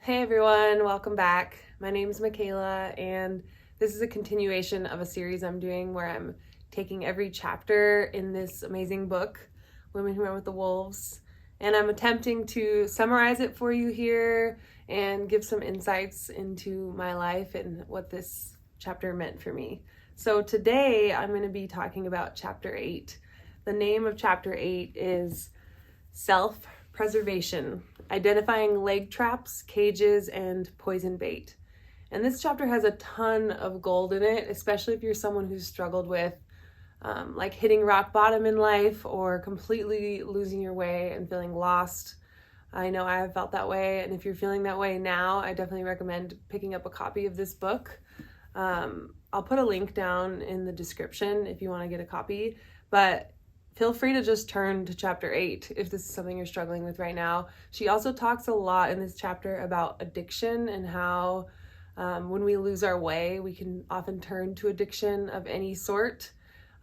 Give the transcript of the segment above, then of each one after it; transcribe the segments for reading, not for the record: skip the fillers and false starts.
Hey everyone, welcome back. My name is Micheala, and this is a continuation of a series I'm doing where I'm taking every chapter in this amazing book, Women Who Run with the Wolves, and I'm attempting to summarize it for you here and give some insights into my life and what this chapter meant for me. So today I'm going to be talking about chapter 8. The name of chapter 8 is Self-Preservation, Identifying Leg Traps, Cages, and Poison Bait. And this chapter has a ton of gold in it, especially if you're someone who's struggled with like hitting rock bottom in life or completely losing your way and feeling lost. I know I have felt that way, and if you're feeling that way now, I definitely recommend picking up a copy of this book. I'll put a link down in the description if you want to get a copy, but feel free to just turn to chapter 8 if this is something you're struggling with right now. She also talks a lot in this chapter about addiction and how when we lose our way, we can often turn to addiction of any sort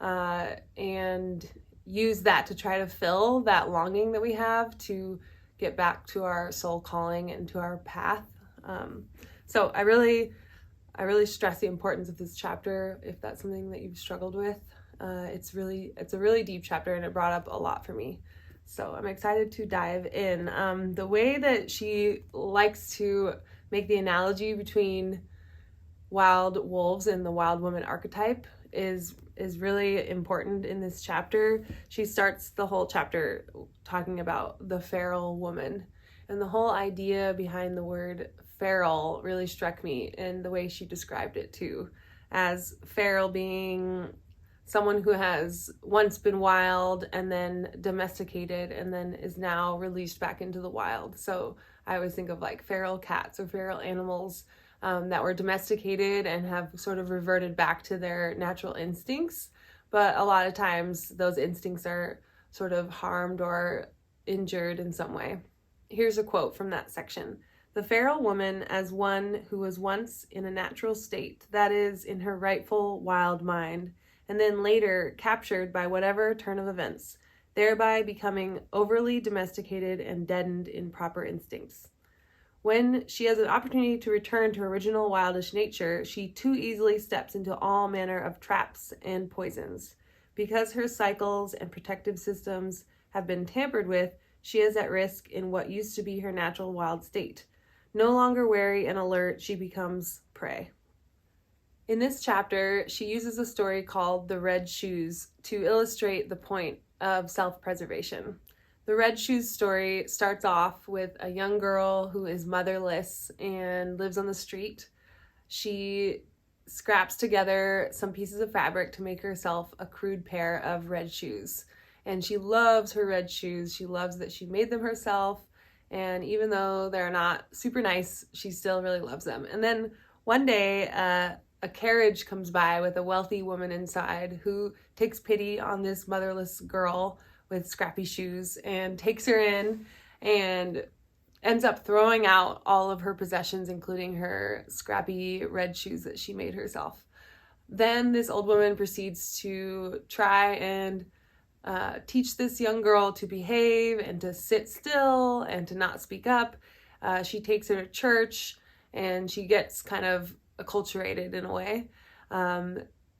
and use that to try to fill that longing that we have to get back to our soul calling and to our path. So I really stress the importance of this chapter if that's something that you've struggled with. It's a really deep chapter, and it brought up a lot for me. So I'm excited to dive in. The way that she likes to make the analogy between wild wolves and the wild woman archetype is really important in this chapter. She starts the whole chapter talking about the feral woman, and the whole idea behind the word feral really struck me in the way she described it too, as feral being someone who has once been wild and then domesticated and then is now released back into the wild. So I always think of like feral cats or feral animals that were domesticated and have sort of reverted back to their natural instincts. But a lot of times those instincts are sort of harmed or injured in some way. Here's a quote from that section. "The feral woman as one who was once in a natural state, that is, in her rightful wild mind, and then later captured by whatever turn of events, thereby becoming overly domesticated and deadened in proper instincts. When she has an opportunity to return to original wildish nature, she too easily steps into all manner of traps and poisons. Because her cycles and protective systems have been tampered with, she is at risk in what used to be her natural wild state. No longer wary and alert, she becomes prey." In this chapter, she uses a story called The Red Shoes to illustrate the point of self-preservation. The Red Shoes story starts off with a young girl who is motherless and lives on the street. She scraps together some pieces of fabric to make herself a crude pair of red shoes. And she loves her red shoes. She loves that she made them herself. And even though they're not super nice, she still really loves them. And then one day, a carriage comes by with a wealthy woman inside who takes pity on this motherless girl with scrappy shoes and takes her in and ends up throwing out all of her possessions, including her scrappy red shoes that she made herself. Then this old woman proceeds to try and teach this young girl to behave and to sit still and to not speak up. She takes her to church and she gets kind of acculturated in a way.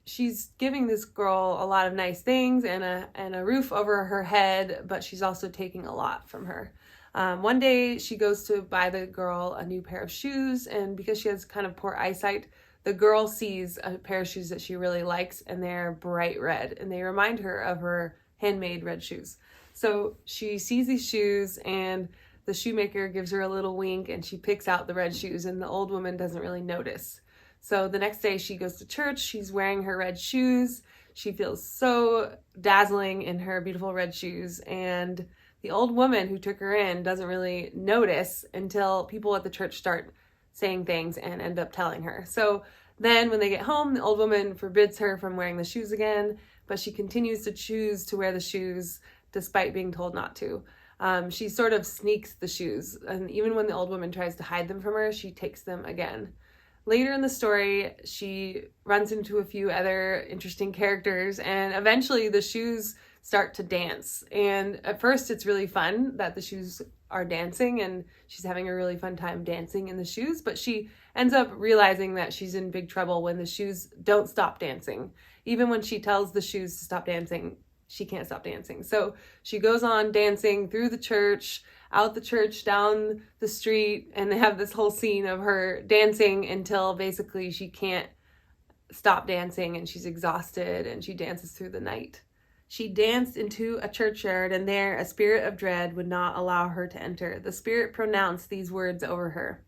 She's giving this girl a lot of nice things and a roof over her head, but she's also taking a lot from her. One day she goes to buy the girl a new pair of shoes, and because she has kind of poor eyesight, the girl sees a pair of shoes that she really likes, and they're bright red, and they remind her of her handmade red shoes. So she sees these shoes, and the shoemaker gives her a little wink, and she picks out the red shoes, and the old woman doesn't really notice. So the next day she goes to church, she's wearing her red shoes, she feels so dazzling in her beautiful red shoes, and the old woman who took her in doesn't really notice until people at the church start saying things and end up telling her. So then when they get home, the old woman forbids her from wearing the shoes again, but she continues to choose to wear the shoes despite being told not to. She sort of sneaks the shoes, and even when the old woman tries to hide them from her, she takes them again. Later in the story, she runs into a few other interesting characters, and eventually the shoes start to dance. And at first it's really fun that the shoes are dancing and she's having a really fun time dancing in the shoes, but she ends up realizing that she's in big trouble when the shoes don't stop dancing. Even when she tells the shoes to stop dancing, she can't stop dancing. So she goes on dancing through the church, out the church, down the street, and they have this whole scene of her dancing until basically she can't stop dancing and she's exhausted, and she dances through the night. She danced into a churchyard, and there a spirit of dread would not allow her to enter. The spirit pronounced these words over her: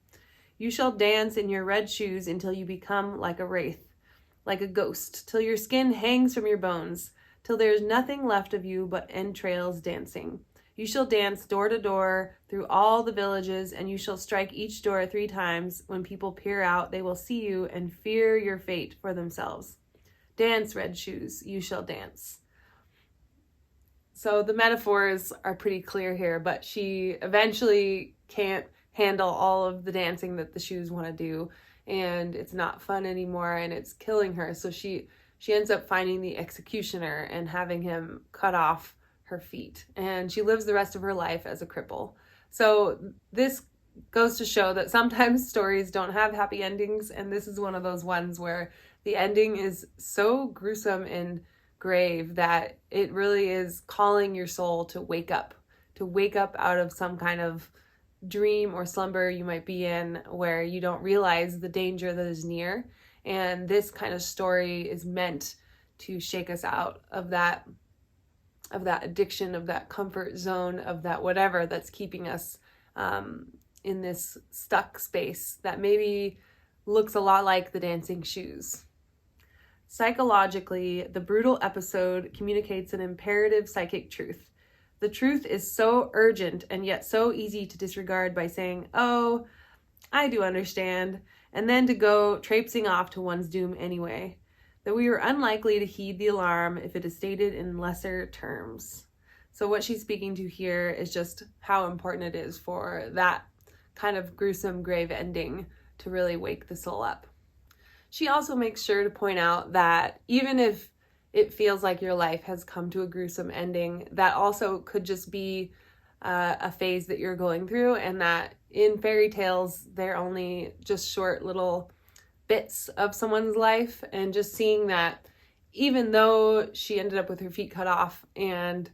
"You shall dance in your red shoes until you become like a wraith, like a ghost, till your skin hangs from your bones, till there is nothing left of you but entrails dancing. You shall dance door to door through all the villages, and you shall strike each door 3 times. When people peer out, they will see you and fear your fate for themselves. Dance, red shoes, you shall dance." So the metaphors are pretty clear here, but she eventually can't handle all of the dancing that the shoes want to do, and it's not fun anymore, and it's killing her. So she ends up finding the executioner and having him cut off her feet, and she lives the rest of her life as a cripple. So this goes to show that sometimes stories don't have happy endings, and this is one of those ones where the ending is so gruesome and grave that it really is calling your soul to wake up out of some kind of dream or slumber you might be in, where you don't realize the danger that is near. And this kind of story is meant to shake us out of that addiction, of that comfort zone, of that whatever that's keeping us in this stuck space that maybe looks a lot like the dancing shoes. Psychologically, the brutal episode communicates an imperative psychic truth. The truth is so urgent and yet so easy to disregard by saying, "Oh, I do understand," and then to go traipsing off to one's doom anyway. That we are unlikely to heed the alarm if it is stated in lesser terms. So what she's speaking to here is just how important it is for that kind of gruesome, grave ending to really wake the soul up. She also makes sure to point out that even if it feels like your life has come to a gruesome ending, that also could just be a phase that you're going through, and that in fairy tales, they're only just short little bits of someone's life. And just seeing that even though she ended up with her feet cut off and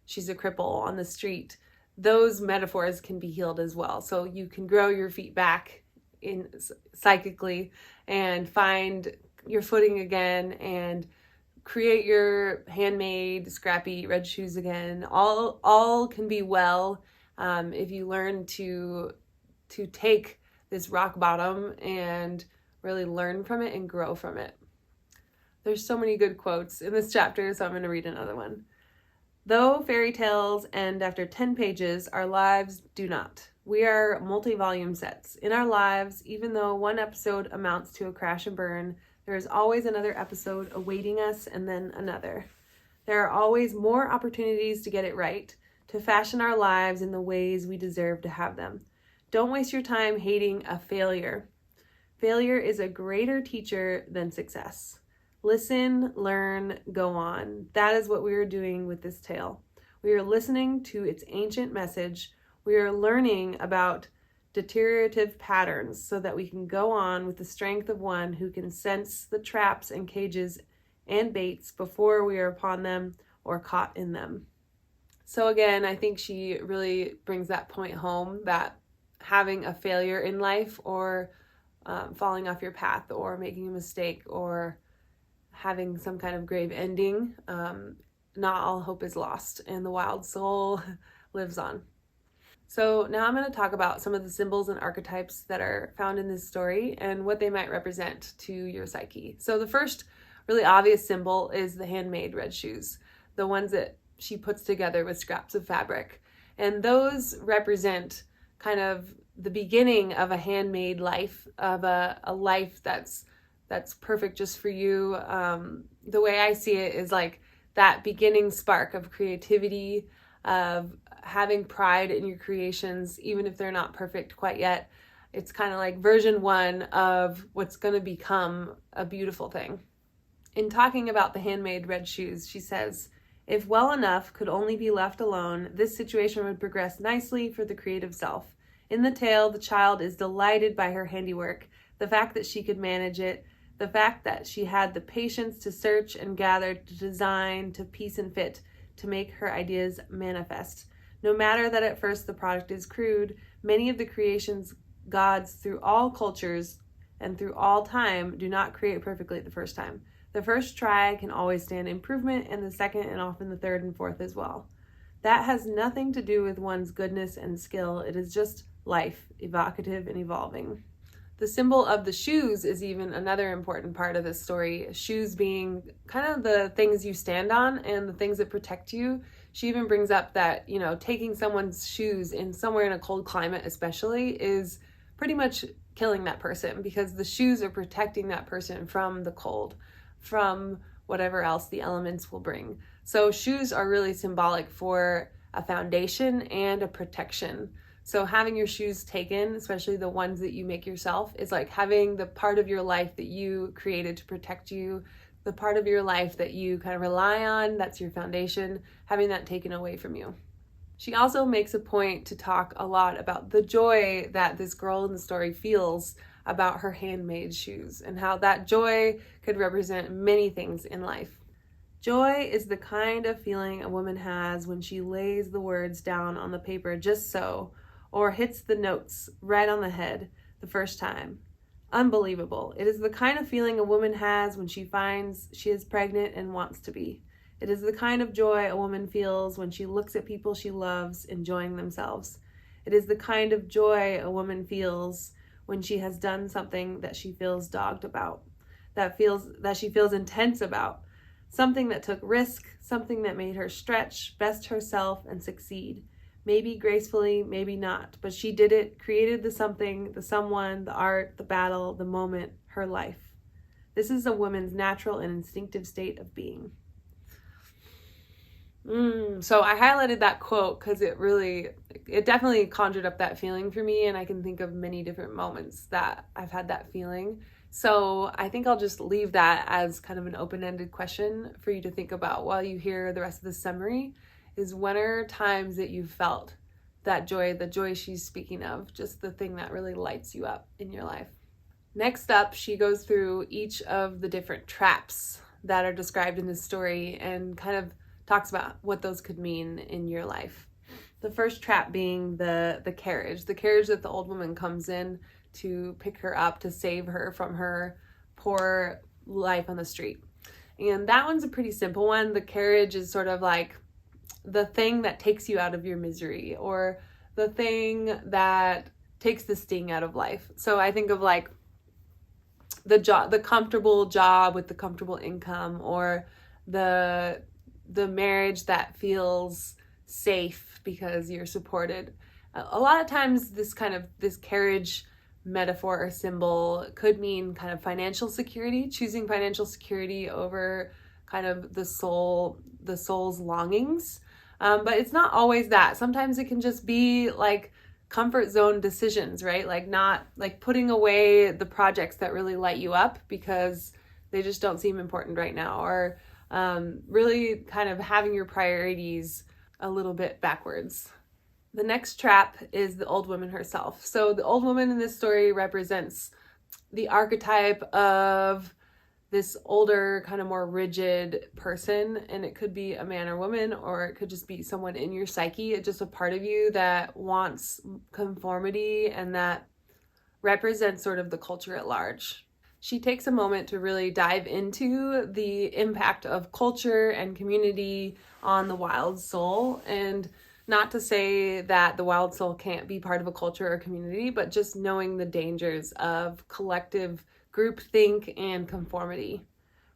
she's a cripple on the street, those metaphors can be healed as well. So you can grow your feet back in psychically and find your footing again and create your handmade scrappy red shoes again. All can be well if you learn to take this rock bottom and really learn from it and grow from it. There's so many good quotes in this chapter, so I'm going to read another one. "Though fairy tales end after 10 pages, our lives do not. We are multi-volume sets. In our lives, even though one episode amounts to a crash and burn, there is always another episode awaiting us, and then another. There are always more opportunities to get it right, to fashion our lives in the ways we deserve to have them. Don't waste your time hating a failure. Failure is a greater teacher than success. Listen, learn, go on." That is what we are doing with this tale. We are listening to its ancient message. We are learning about deteriorative patterns so that we can go on with the strength of one who can sense the traps and cages and baits before we are upon them or caught in them. So again, I think she really brings that point home, that having a failure in life, or falling off your path, or making a mistake, or having some kind of grave ending, not all hope is lost, and the wild soul lives on. So now I'm going to talk about some of the symbols and archetypes that are found in this story and what they might represent to your psyche. So the first really obvious symbol is the handmade red shoes, the ones that she puts together with scraps of fabric. And those represent kind of the beginning of a handmade life, of a life that's perfect just for you. The way I see it is like that beginning spark of creativity, of having pride in your creations, even if they're not perfect quite yet. It's kind of like version 1 of what's going to become a beautiful thing. In talking about the handmade red shoes, she says, If well enough could only be left alone, this situation would progress nicely for the creative self. In the tale, the child is delighted by her handiwork, the fact that she could manage it, the fact that she had the patience to search and gather, to design, to piece and fit, to make her ideas manifest. No matter that at first the product is crude, many of the creation's gods through all cultures and through all time do not create perfectly the first time. The first try can always stand improvement, and the second and often the third and fourth as well. That has nothing to do with one's goodness and skill. It is just life, evocative and evolving. The symbol of the shoes is even another important part of this story. Shoes being kind of the things you stand on and the things that protect you. She even brings up that, taking someone's shoes in somewhere in a cold climate especially is pretty much killing that person, because the shoes are protecting that person from the cold, from whatever else the elements will bring. So shoes are really symbolic for a foundation and a protection. So having your shoes taken, especially the ones that you make yourself, is like having the part of your life that you created to protect you, the part of your life that you kind of rely on, that's your foundation, having that taken away from you. She also makes a point to talk a lot about the joy that this girl in the story feels about her handmade shoes, and how that joy could represent many things in life. Joy is the kind of feeling a woman has when she lays the words down on the paper just so, or hits the notes right on the head the first time. Unbelievable. It is the kind of feeling a woman has when she finds she is pregnant and wants to be. It is the kind of joy a woman feels when she looks at people she loves enjoying themselves. It is the kind of joy a woman feels when she has done something that she feels dogged about, that she feels intense about, something that took risk, something that made her stretch, best herself, and succeed. Maybe gracefully, maybe not, but she did it, created the something, the someone, the art, the battle, the moment, her life. This is a woman's natural and instinctive state of being. So I highlighted that quote because it definitely conjured up that feeling for me, and I can think of many different moments that I've had that feeling. So I think I'll just leave that as kind of an open-ended question for you to think about while you hear the rest of the summary, is when are times that you've felt that joy, the joy she's speaking of, just the thing that really lights you up in your life. Next up, she goes through each of the different traps that are described in this story and kind of talks about what those could mean in your life. The first trap being the carriage that the old woman comes in to pick her up, to save her from her poor life on the street. And that one's a pretty simple one. The carriage is sort of like the thing that takes you out of your misery, or the thing that takes the sting out of life. So I think of like the comfortable job with the comfortable income, or the marriage that feels safe because you're supported. A lot of times this carriage metaphor or symbol could mean kind of financial security, choosing financial security over kind of the soul's longings. But it's not always that. Sometimes it can just be like comfort zone decisions, right? Like not like putting away the projects that really light you up because they just don't seem important right now, or really kind of having your priorities a little bit backwards. The next trap is the old woman herself. So the old woman in this story represents the archetype of this older, kind of more rigid person, and it could be a man or woman, or it could just be someone in your psyche. It's just a part of you that wants conformity and that represents sort of the culture at large. She takes a moment to really dive into the impact of culture and community on the wild soul, and not to say that the wild soul can't be part of a culture or community, but just knowing the dangers of collective groupthink and conformity.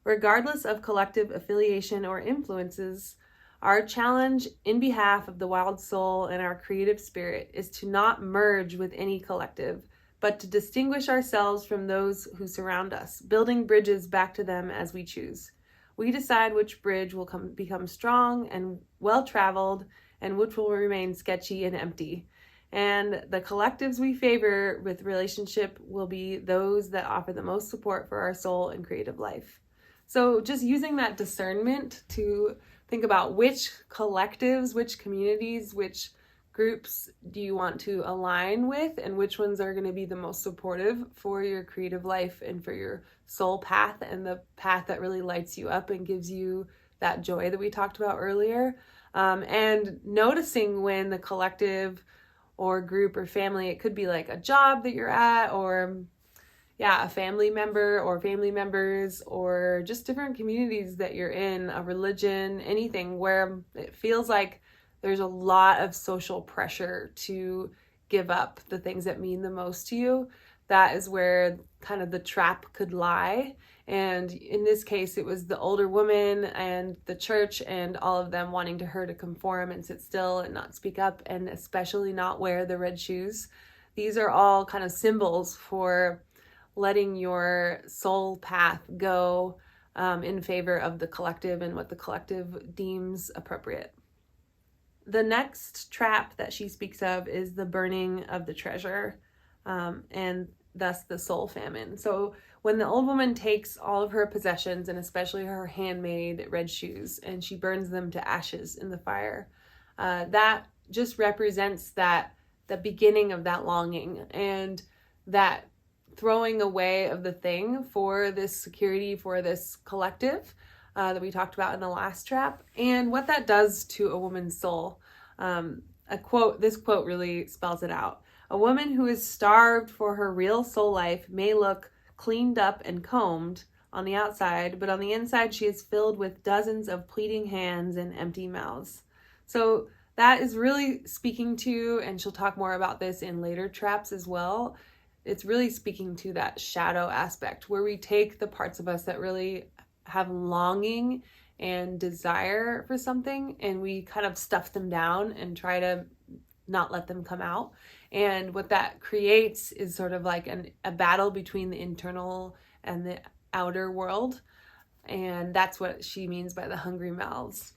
Regardless of collective affiliation or influences, our challenge in behalf of the wild soul and our creative spirit is to not merge with any collective, but to distinguish ourselves from those who surround us, building bridges back to them as we choose. We decide which bridge will become strong and well-traveled, and which will remain sketchy and empty. And the collectives we favor with relationship will be those that offer the most support for our soul and creative life. So just using that discernment to think about which collectives, which communities, which groups do you want to align with, and which ones are going to be the most supportive for your creative life and for your soul path and the path that really lights you up and gives you that joy that we talked about earlier. And noticing when the collective or group or family, it could be like a job that you're at, or a family member or family members, or just different communities that you're in, a religion, anything where it feels like there's a lot of social pressure to give up the things that mean the most to you. That is where kind of the trap could lie. And in this case, it was the older woman and the church and all of them wanting her to conform and sit still and not speak up, and especially not wear the red shoes. These are all kind of symbols for letting your soul path go in favor of the collective and what the collective deems appropriate. The next trap that she speaks of is the burning of the treasure, and thus the soul famine. So when the old woman takes all of her possessions, and especially her handmade red shoes, and she burns them to ashes in the fire, that just represents the beginning of that longing and that throwing away of the thing for this security, for this collective that we talked about in the last trap, and what that does to a woman's soul. This quote really spells it out. A woman who is starved for her real soul life may look cleaned up and combed on the outside, but on the inside she is filled with dozens of pleading hands and empty mouths. So that is really speaking to, and she'll talk more about this in later traps as well, it's really speaking to that shadow aspect where we take the parts of us that really have longing and desire for something, and we kind of stuff them down and try to not let them come out. And what that creates is sort of like a battle between the internal and the outer world. And that's what she means by the hungry mouths.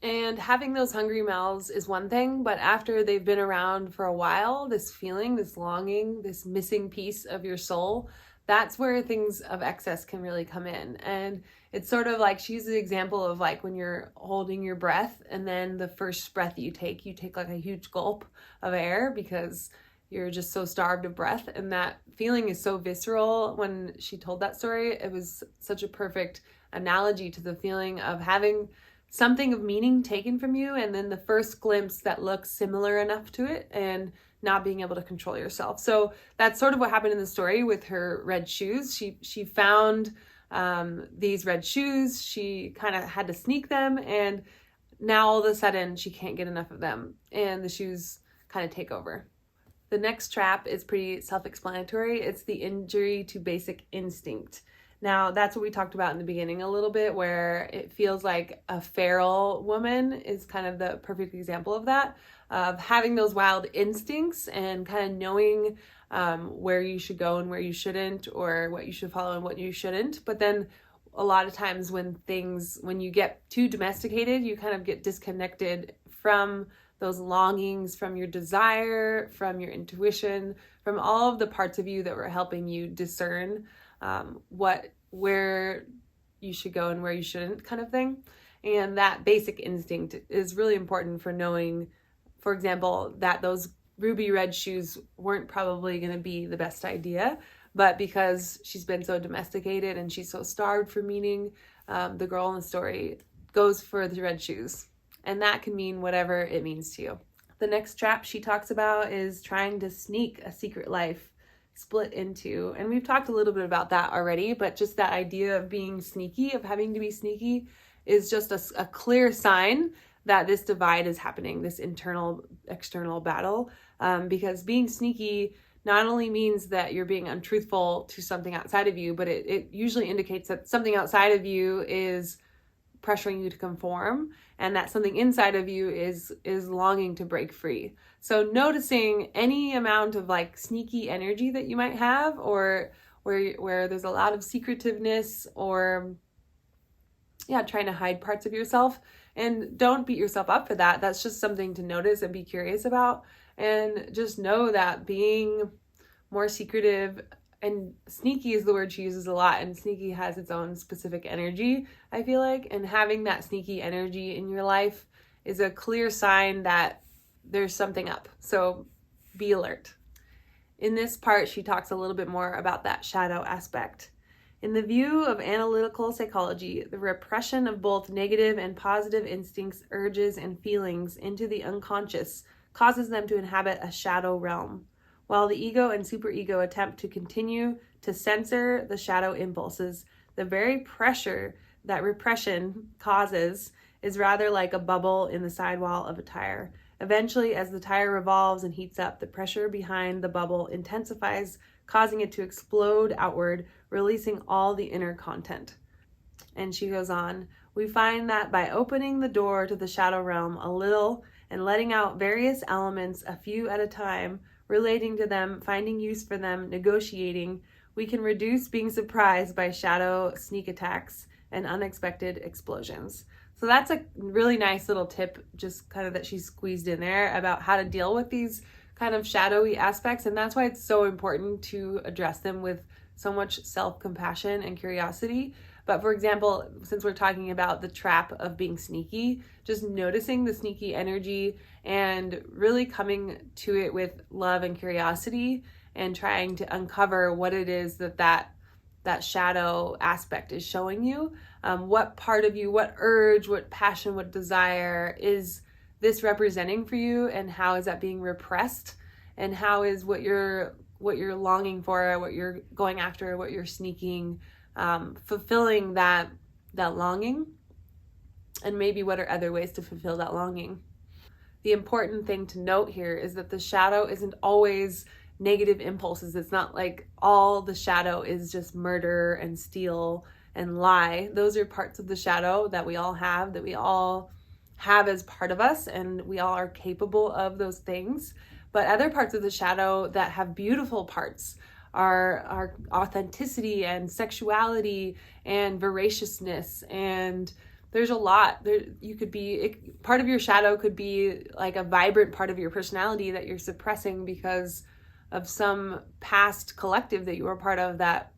And having those hungry mouths is one thing, but after they've been around for a while, this feeling, this longing, this missing piece of your soul, that's where things of excess can really come in. And it's sort of like, she uses the example of like when you're holding your breath, and then the first breath you take like a huge gulp of air because you're just so starved of breath. And that feeling is so visceral. When she told that story, it was such a perfect analogy to the feeling of having something of meaning taken from you, and then the first glimpse that looks similar enough to it, and not being able to control yourself. So that's sort of what happened in the story with her red shoes. She found these red shoes. She kind of had to sneak them, and now all of a sudden she can't get enough of them, and the shoes kind of take over. The next trap is pretty self-explanatory. It's the injury to basic instinct. Now, that's what we talked about in the beginning a little bit, where it feels like a feral woman is kind of the perfect example of that, of having those wild instincts and kind of knowing where you should go and where you shouldn't, or what you should follow and what you shouldn't. But then a lot of times when you get too domesticated, you kind of get disconnected from those longings, from your desire, from your intuition, from all of the parts of you that were helping you discern where you should go and where you shouldn't, kind of thing. And that basic instinct is really important for knowing, for example, that those ruby red shoes weren't probably going to be the best idea, but because she's been so domesticated and she's so starved for meaning, the girl in the story goes for the red shoes, and that can mean whatever it means to you. The next trap she talks about is trying to sneak a secret life split into, and we've talked a little bit about that already, but just that idea of being sneaky, of having to be sneaky, is just a clear sign that this divide is happening, this internal external battle, because being sneaky not only means that you're being untruthful to something outside of you, but it usually indicates that something outside of you is pressuring you to conform, and that something inside of you is longing to break free. So noticing any amount of like sneaky energy that you might have, or where there's a lot of secretiveness, or trying to hide parts of yourself, and don't beat yourself up for that. That's just something to notice and be curious about, and just know that being more secretive and sneaky is the word she uses a lot, and sneaky has its own specific energy, I feel like, and having that sneaky energy in your life is a clear sign that there's something up. So be alert. In this part, she talks a little bit more about that shadow aspect. In the view of analytical psychology, the repression of both negative and positive instincts, urges, and feelings into the unconscious causes them to inhabit a shadow realm. While the ego and superego attempt to continue to censor the shadow impulses, the very pressure that repression causes is rather like a bubble in the sidewall of a tire. Eventually, as the tire revolves and heats up, the pressure behind the bubble intensifies, causing it to explode outward, releasing all the inner content. And she goes on, we find that by opening the door to the shadow realm a little and letting out various elements a few at a time, relating to them, finding use for them, negotiating, we can reduce being surprised by shadow sneak attacks and unexpected explosions. So that's a really nice little tip, just kind of that she squeezed in there about how to deal with these kind of shadowy aspects. And that's why it's so important to address them with so much self-compassion and curiosity. But for example, since we're talking about the trap of being sneaky, just noticing the sneaky energy and really coming to it with love and curiosity and trying to uncover what it is that shadow aspect is showing you. What part of you, what urge, what passion, what desire is this representing for you, and how is that being repressed, and how is what you're longing for, what you're going after, what you're sneaking, fulfilling that longing, and maybe what are other ways to fulfill that longing. The important thing to note here is that the shadow isn't always negative impulses. It's not like all the shadow is just murder and steal and lie. Those are parts of the shadow that we all have as part of us, and we all are capable of those things. But other parts of the shadow that have beautiful parts are authenticity and sexuality and voraciousness, and there's a lot there. You could be, part of your shadow could be like a vibrant part of your personality that you're suppressing because of some past collective that you were part of that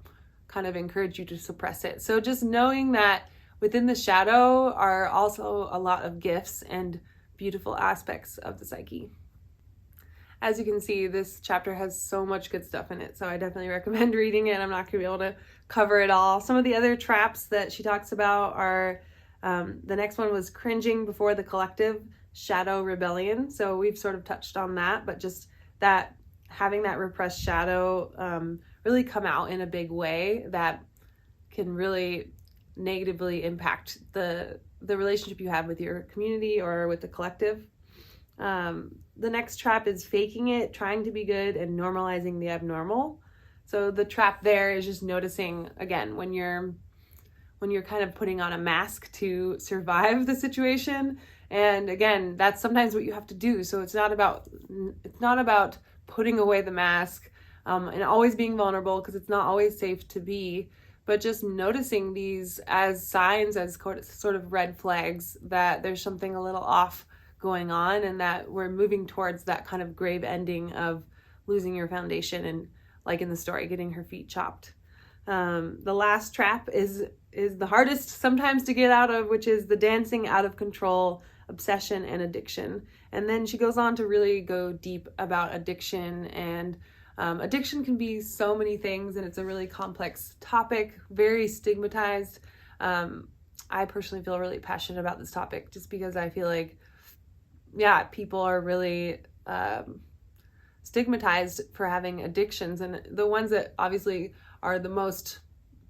kind of encouraged you to suppress it. So just knowing that within the shadow are also a lot of gifts and beautiful aspects of the psyche. As you can see, this chapter has so much good stuff in it, so I definitely recommend reading it. I'm not going to be able to cover it all. Some of the other traps that she talks about are, the next one was cringing before the collective, shadow rebellion. So we've sort of touched on that, but just that having that repressed shadow really come out in a big way that can really negatively impact the relationship you have with your community or with the collective. The next trap is faking it, trying to be good, and normalizing the abnormal. So the trap there is just noticing, again, when you're kind of putting on a mask to survive the situation. And again, that's sometimes what you have to do. So it's not about putting away the mask and always being vulnerable, because it's not always safe to be, but just noticing these as signs, as sort of red flags that there's something a little off going on, and that we're moving towards that kind of grave ending of losing your foundation and, like in the story, getting her feet chopped. The last trap is the hardest sometimes to get out of, which is the dancing out of control, obsession, and addiction. And then she goes on to really go deep about addiction, and addiction can be so many things, and it's a really complex topic, very stigmatized. I personally feel really passionate about this topic just because I feel like, people are really stigmatized for having addictions, and the ones that obviously are the most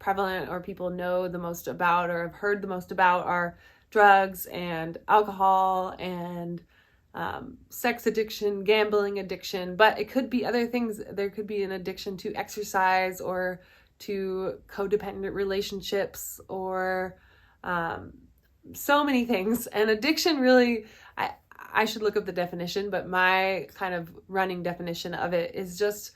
prevalent or people know the most about or have heard the most about are drugs and alcohol and sex addiction, gambling addiction, but it could be other things. There could be an addiction to exercise or to codependent relationships or so many things. And addiction really, I should look up the definition, but my kind of running definition of it is just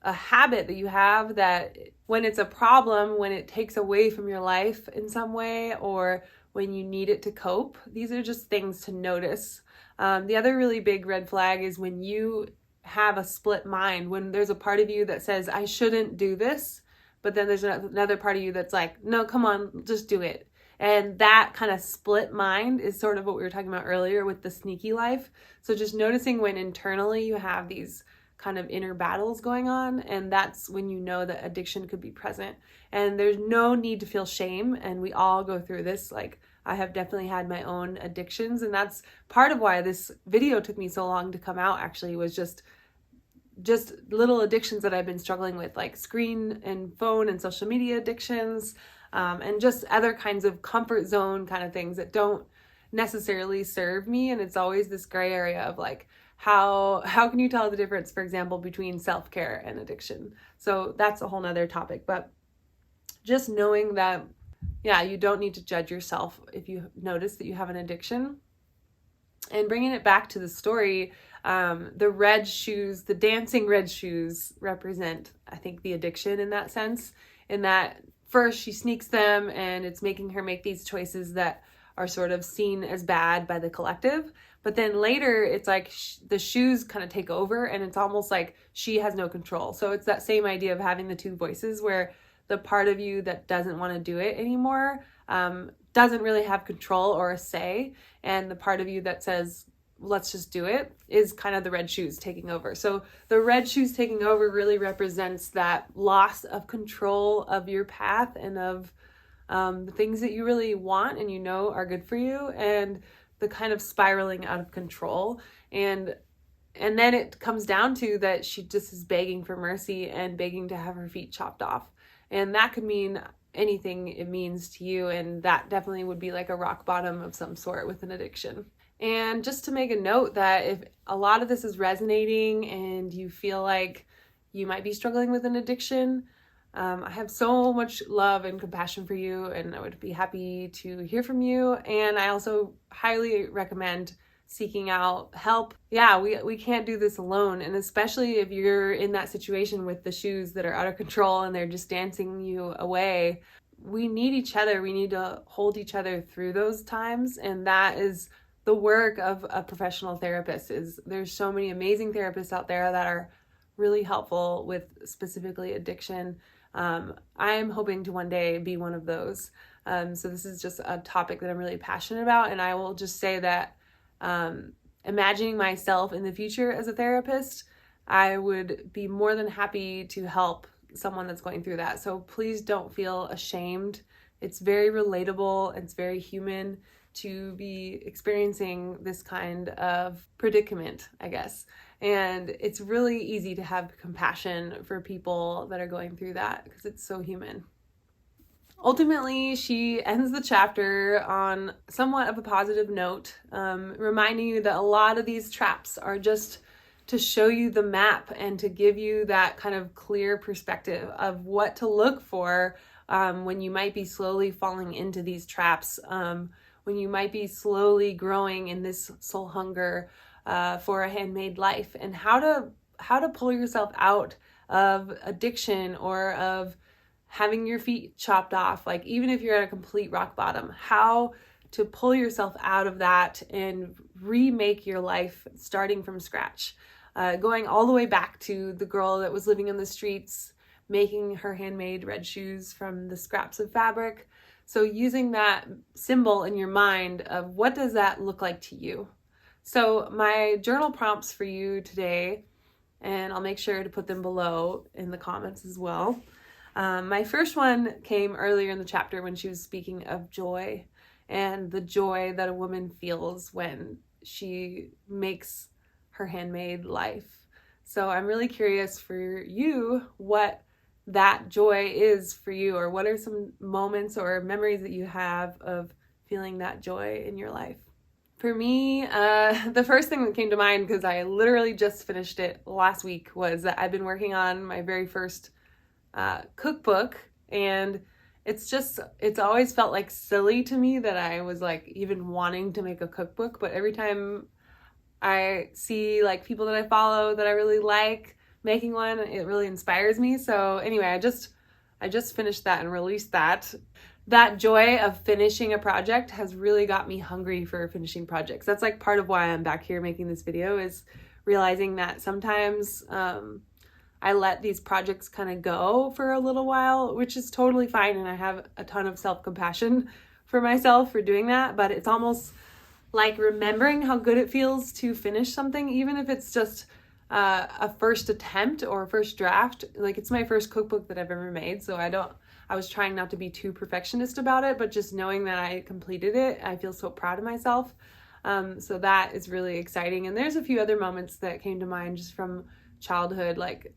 a habit that you have that when it's a problem, when it takes away from your life in some way, or when you need it to cope, these are just things to notice. The other really big red flag is when you have a split mind, when there's a part of you that says, I shouldn't do this, but then there's another part of you that's like, no, come on, just do it. And that kind of split mind is sort of what we were talking about earlier with the sneaky life. So just noticing when internally you have these kind of inner battles going on, and that's when you know that addiction could be present. And there's no need to feel shame, and we all go through this. Like, I have definitely had my own addictions, and that's part of why this video took me so long to come out, actually, was just little addictions that I've been struggling with, like screen and phone and social media addictions, and just other kinds of comfort zone kind of things that don't necessarily serve me. And it's always this gray area of like, how can you tell the difference, for example, between self-care and addiction? So that's a whole nother topic. But just knowing that, yeah, you don't need to judge yourself if you notice that you have an addiction. And bringing it back to the story, the red shoes, the dancing red shoes represent, I think, the addiction in that sense, in that first she sneaks them and it's making her make these choices that are sort of seen as bad by the collective. But then later it's like the shoes kind of take over, and it's almost like she has no control. So it's that same idea of having the two voices, where the part of you that doesn't want to do it anymore doesn't really have control or a say. And the part of you that says, let's just do it, is kind of the red shoes taking over. So the red shoes taking over really represents that loss of control of your path and of the things that you really want and you know are good for you, and the kind of spiraling out of control. And then it comes down to that she just is begging for mercy and begging to have her feet chopped off. And that could mean anything it means to you. And that definitely would be like a rock bottom of some sort with an addiction. And just to make a note that if a lot of this is resonating and you feel like you might be struggling with an addiction, I have so much love and compassion for you, and I would be happy to hear from you. And I also highly recommend seeking out help. Yeah, we can't do this alone. And especially if you're in that situation with the shoes that are out of control and they're just dancing you away, we need each other. We need to hold each other through those times. And that is the work of a professional therapist. There's so many amazing therapists out there that are really helpful with specifically addiction. I'm hoping to one day be one of those. So this is just a topic that I'm really passionate about. And I will just say that imagining myself in the future as a therapist, I would be more than happy to help someone that's going through that. So please don't feel ashamed. It's very relatable. It's very human to be experiencing this kind of predicament, I guess. And it's really easy to have compassion for people that are going through that because it's so human. Ultimately, she ends the chapter on somewhat of a positive note, reminding you that a lot of these traps are just to show you the map and to give you that kind of clear perspective of what to look for when you might be slowly falling into these traps, when you might be slowly growing in this soul hunger for a handmade life, and how to pull yourself out of addiction or of having your feet chopped off. Like, even if you're at a complete rock bottom, how to pull yourself out of that and remake your life starting from scratch, going all the way back to the girl that was living in the streets, making her handmade red shoes from the scraps of fabric. So using that symbol in your mind of what does that look like to you? So my journal prompts for you today, and I'll make sure to put them below in the comments as well. My first one came earlier in the chapter when she was speaking of joy and the joy that a woman feels when she makes her handmade life. So I'm really curious for you what that joy is for you, or what are some moments or memories that you have of feeling that joy in your life. For me, the first thing that came to mind, because I literally just finished it last week, was that I've been working on my very first cookbook, and it's always felt like silly to me that I was like even wanting to make a cookbook. But every time I see like people that I follow that I really like making one, it really inspires me. So anyway, I just finished that and released that. That joy of finishing a project has really got me hungry for finishing projects. That's like part of why I'm back here making this video, is realizing that sometimes I let these projects kind of go for a little while, which is totally fine. And I have a ton of self-compassion for myself for doing that. But it's almost like remembering how good it feels to finish something, even if it's just a first attempt or a first draft. Like, it's my first cookbook that I've ever made. So I was trying not to be too perfectionist about it, but just knowing that I completed it, I feel so proud of myself. So that is really exciting. And there's a few other moments that came to mind just from childhood, like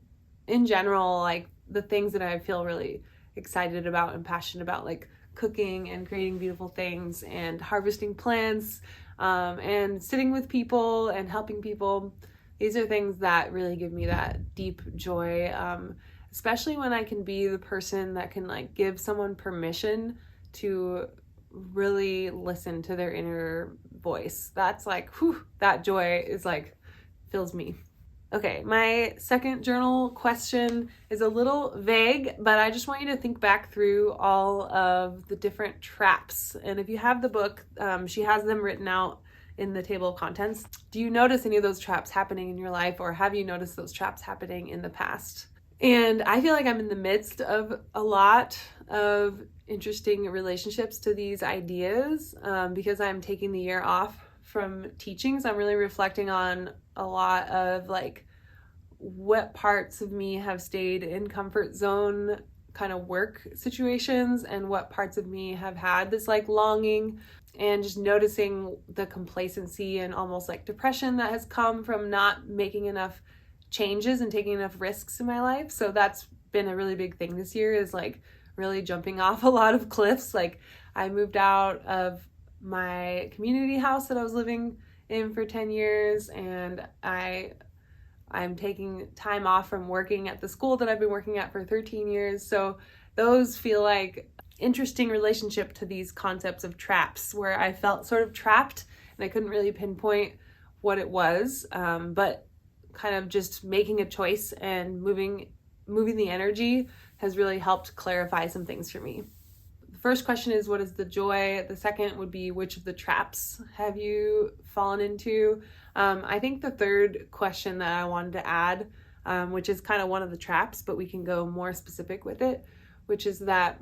in general, like the things that I feel really excited about and passionate about, like cooking and creating beautiful things and harvesting plants, and sitting with people and helping people. These are things that really give me that deep joy, especially when I can be the person that can like give someone permission to really listen to their inner voice. That's like, whew, that joy is like, fills me. Okay, my second journal question is a little vague, but I just want you to think back through all of the different traps. And if you have the book, she has them written out in the table of contents. Do you notice any of those traps happening in your life, or have you noticed those traps happening in the past? And I feel like I'm in the midst of a lot of interesting relationships to these ideas, because I'm taking the year off from teaching. So I'm really reflecting on a lot of like what parts of me have stayed in comfort zone kind of work situations, and what parts of me have had this like longing, and just noticing the complacency and almost like depression that has come from not making enough changes and taking enough risks in my life. So that's been a really big thing this year, is like really jumping off a lot of cliffs. Like, I moved out of my community house that I was living in for 10 years, and I'm taking time off from working at the school that I've been working at for 13 years. So those feel like interesting relationship to these concepts of traps, where I felt sort of trapped and I couldn't really pinpoint what it was, but kind of just making a choice and moving the energy has really helped clarify some things for me. The first question is, what is the joy? The second would be, which of the traps have you fallen into? I think the third question that I wanted to add, which is kind of one of the traps, but we can go more specific with it, which is that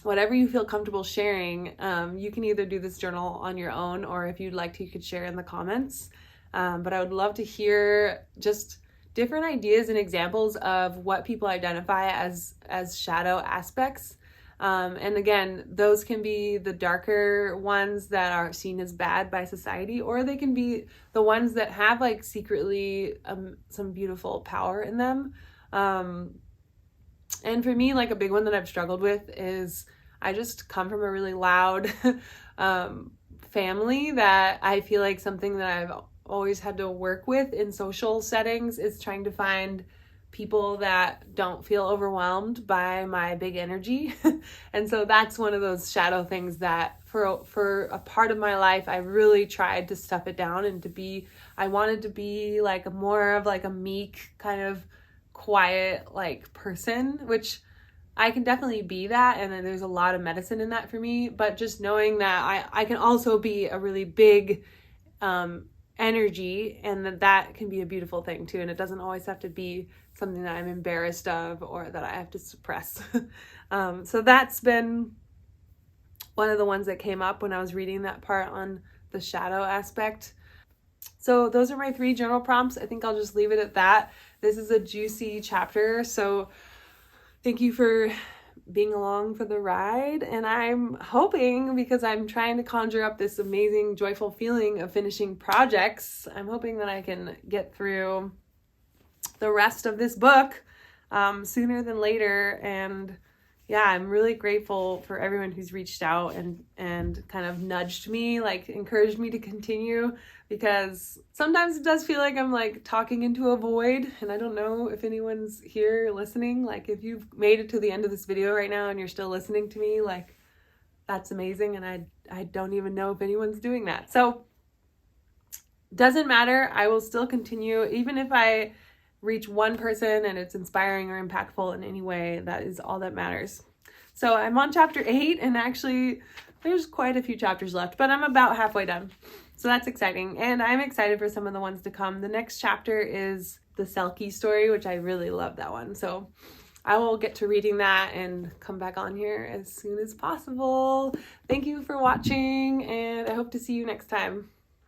whatever you feel comfortable sharing, you can either do this journal on your own, or if you'd like to, you could share in the comments. But I would love to hear just different ideas and examples of what people identify as shadow aspects. And again, those can be the darker ones that are seen as bad by society, or they can be the ones that have like secretly some beautiful power in them. And for me, like a big one that I've struggled with is I just come from a really loud family, that I feel like something that I've always had to work with in social settings is trying to find people that don't feel overwhelmed by my big energy. And so that's one of those shadow things that for a part of my life, I really tried to stuff it down and I wanted to be like more of like a meek kind of quiet like person, which I can definitely be that. And then there's a lot of medicine in that for me, but just knowing that I can also be a really big, energy, and that can be a beautiful thing too. And it doesn't always have to be something that I'm embarrassed of or that I have to suppress. So that's been one of the ones that came up when I was reading that part on the shadow aspect. So those are my 3 journal prompts. I think I'll just leave it at that. This is a juicy chapter, so thank you for being along for the ride. And I'm hoping, because I'm trying to conjure up this amazing, joyful feeling of finishing projects, I'm hoping that I can get through the rest of this book sooner than later. And yeah, I'm really grateful for everyone who's reached out and kind of nudged me, like encouraged me to continue, because sometimes it does feel like I'm like talking into a void, and I don't know if anyone's here listening. Like, if you've made it to the end of this video right now and you're still listening to me, like, that's amazing. And I don't even know if anyone's doing that. So doesn't matter. I will still continue, even if I reach one person and it's inspiring or impactful in any way. That is all that matters. So I'm on chapter 8, and actually there's quite a few chapters left, but I'm about halfway done. So that's exciting. And I'm excited for some of the ones to come. The next chapter is the Selkie story, which I really love that one. So I will get to reading that and come back on here as soon as possible. Thank you for watching, and I hope to see you next time.